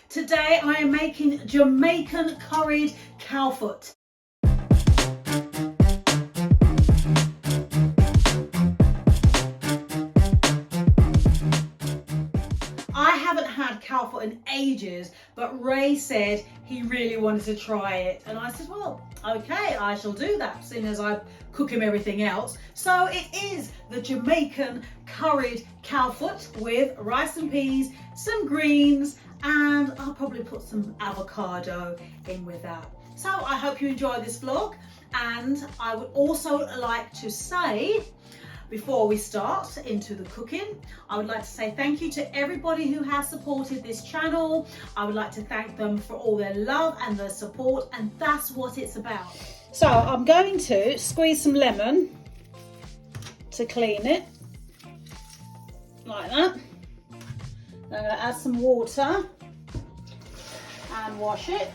Today I am making Jamaican curried cowfoot. I haven't had cowfoot in ages, but Ray said he really wanted to try it. And I said, well, okay, I shall do that, seeing as I cook him everything else. So it is the Jamaican curried cowfoot with rice and peas, some greens, and I'll probably put some avocado in with that. So I hope you enjoy this vlog, and I would also like to say, before we start into the cooking, I would like to say thank you to everybody who has supported this channel. I would like to thank them for all their love and their support, and that's what it's about. So I'm going to squeeze some lemon to clean it, like that. I'm going to add some water and wash it.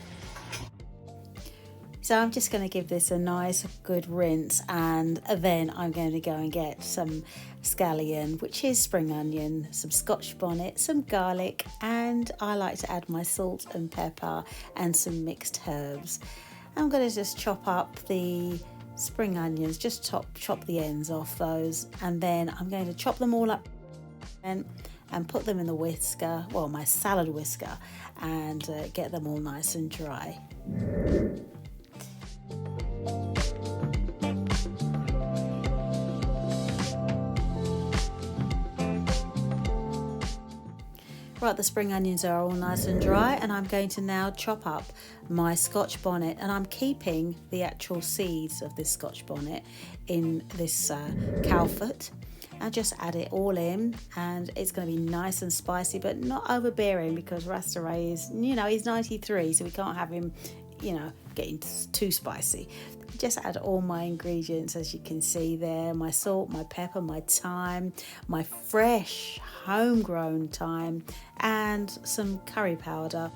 So I'm just going to give this a nice good rinse, and then I'm going to go and get some scallion, which is spring onion, some Scotch bonnet, some garlic, and I like to add my salt and pepper and some mixed herbs. I'm going to just chop up the spring onions, just chop the ends off those, and then I'm going to chop them all up and put them in the whisker, well, my salad whisker, and get them all nice and dry. Right, the spring onions are all nice and dry, and I'm going to now chop up my Scotch bonnet, and I'm keeping the actual seeds of this Scotch bonnet in this cowfoot. I'll just add it all in, and it's going to be nice and spicy, but not overbearing, because Rasta Ray is, he's 93, so we can't have him, getting too spicy. Just add all my ingredients, as you can see there, my salt, my pepper, my thyme, my fresh homegrown thyme, and some curry powder.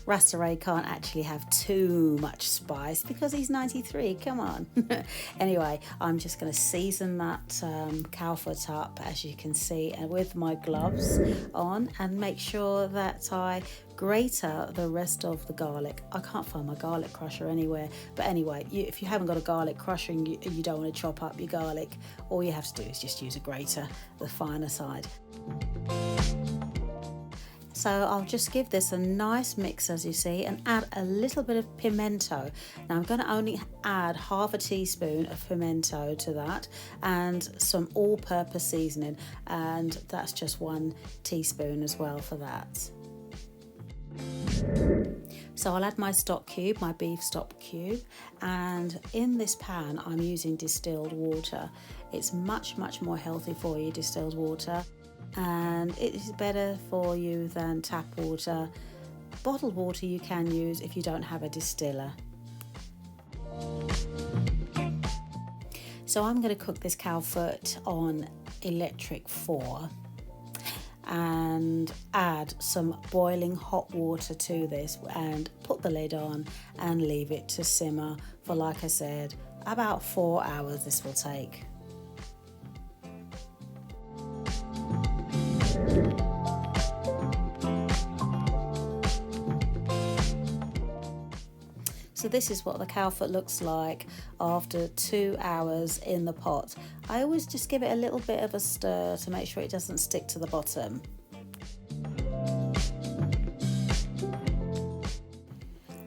Rasta Ray can't actually have too much spice because he's 93, come on. Anyway, I'm just going to season that cowfoot up, as you can see, and with my gloves on, and make sure that I grate the rest of the garlic. I can't find my garlic crusher anywhere, but anyway, if you haven't got a garlic crusher and you don't want to chop up your garlic, all you have to do is just use a grater, the finer side. So I'll just give this a nice mix, as you see, and add a little bit of pimento. Now I'm going to only add half a teaspoon of pimento to that, and some all-purpose seasoning, and that's just 1 teaspoon as well for that. So I'll add my stock cube, my beef stock cube, and in this pan I'm using distilled water. It's much more healthy for you, distilled water, and it is better for you than tap water. Bottled water you can use if you don't have a distiller. So I'm going to cook this cowfoot on electric 4 and add some boiling hot water to this, and put the lid on and leave it to simmer for, like I said, about 4 hours this will take. So this is what the cowfoot looks like after 2 hours in the pot. I always just give it a little bit of a stir to make sure it doesn't stick to the bottom.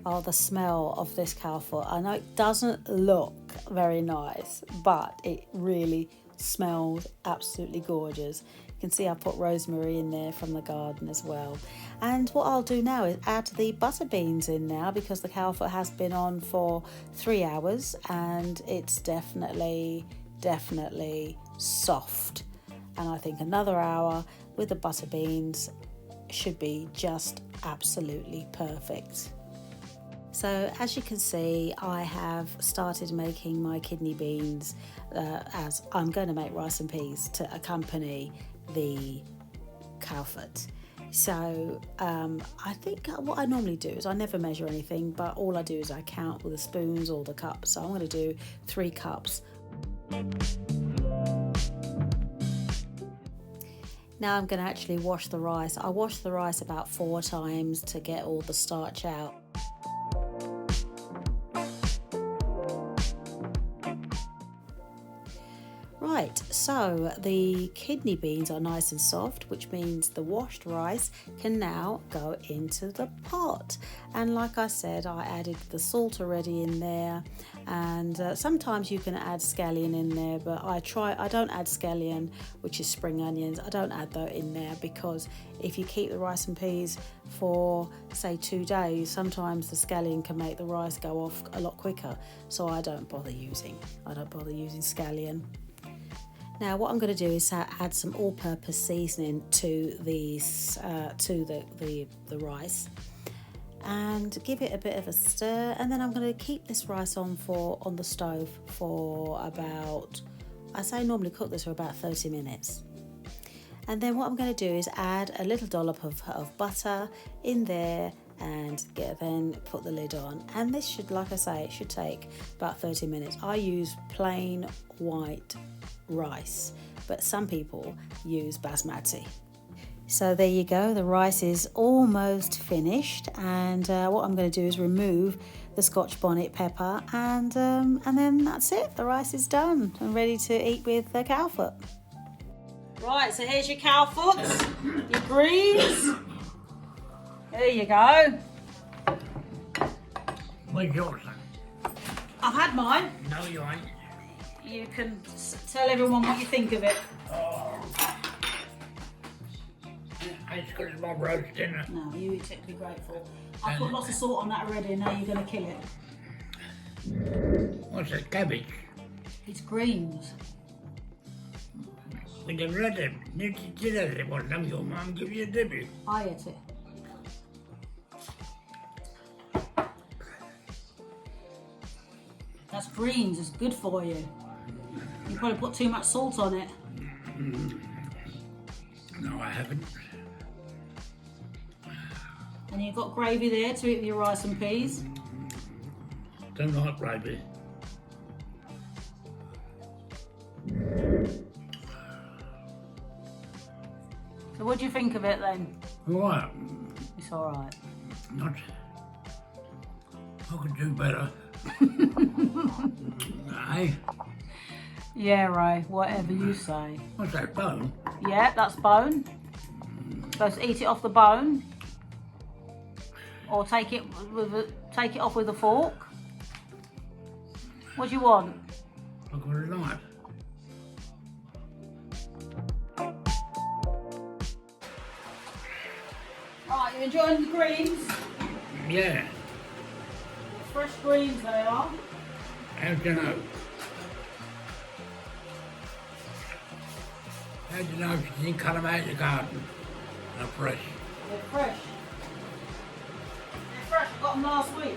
Oh, the smell of this cowfoot. I know it doesn't look very nice, but it really smells absolutely gorgeous. You can see I put rosemary in there from the garden as well. And what I'll do now is add the butter beans in now, because the cowfoot has been on for 3 hours and it's definitely soft. And I think another hour with the butter beans should be just absolutely perfect. So as you can see, I have started making my kidney beans, as I'm going to make rice and peas to accompany the cowfoot. So I think what I normally do is I never measure anything, but all I do is I count with the spoons or the cups. So I'm going to do 3 cups. Now I'm going to actually wash the rice. I wash the rice about 4 times to get all the starch out. Right, so the kidney beans are nice and soft, which means the washed rice can now go into the pot. And like I said, I added the salt already in there, and sometimes you can add scallion in there, but I don't add scallion, which is spring onions. I don't add that in there because if you keep the rice and peas for say 2 days, sometimes the scallion can make the rice go off a lot quicker, so I don't bother using scallion. Now what I'm going to do is add some all-purpose seasoning to these to the rice, and give it a bit of a stir, and then I'm going to keep this rice on the stove for about, I say normally cook this for about 30 minutes. And then what I'm going to do is add a little dollop of butter in there and then put the lid on, and this should, like I say, it should take about 30 minutes. I use plain white rice, but some people use basmati. So there you go, the rice is almost finished, and what I'm going to do is remove the Scotch bonnet pepper, and then that's it. The rice is done and ready to eat with the cowfoot. Right, so here's your cowfoots, your greens. There you go. Where's yours? I've had mine. No, you ain't. You can tell everyone what you think of it. Oh. It's good as my roast dinner. No, you eat it, be grateful. I put lots of salt on that already, and now you're going to kill it. What's that, cabbage? It's greens. We never had them. Did have it one time, your mum give you a debut. I ate it. That's greens, it's good for you. You probably put too much salt on it. No, I haven't. And you've got gravy there to eat with your rice and peas. Don't like gravy. So what do you think of it then? Right. It's alright. Not. I could do better. Hey, Yeah, Ray, whatever you say. what's that, bone? Yeah, that's bone. Supposed to eat it off the bone. Or take it off with a fork. What do you want? I've got a knife. Right, you enjoying the greens? Yeah. Fresh greens they are. How do you know? How do you know if you didn't cut them out of your garden? They're fresh. They're fresh. They're fresh, I got them last week.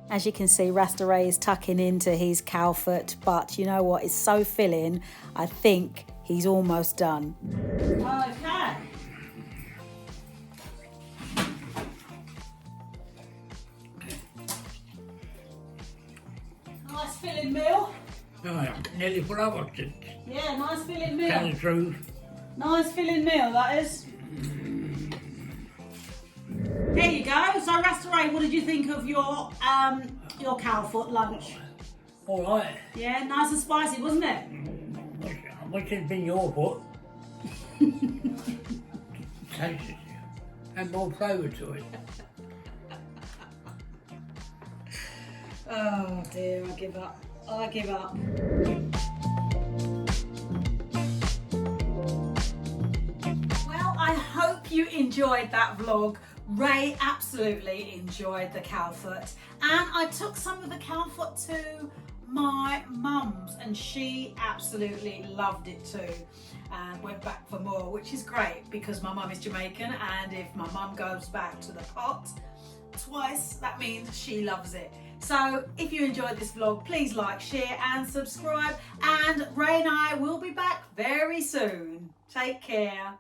As you can see, Rasta Ray is tucking into his cowfoot, but you know what? It's so filling, I think he's almost done. Okay. Nice filling meal. Oh, I'm nearly full of it. Yeah, nice filling Tell meal. the truth. Nice filling meal, that is. There you go. So, Rasta Ray, what did you think of your cowfoot lunch? All right. Yeah, nice and spicy, wasn't it? I wish it'd been your foot. Tastes it. And more flavour to it. Oh dear, I give up. I give up. Well, I hope you enjoyed that vlog. Ray absolutely enjoyed the cowfoot, and I took some of the cowfoot to my mum's, and she absolutely loved it too, and went back for more, which is great because my mum is Jamaican, and if my mum goes back to the pot twice, that means she loves it. So if you enjoyed this vlog, please like, share and subscribe, and Ray and I will be back very soon. Take care.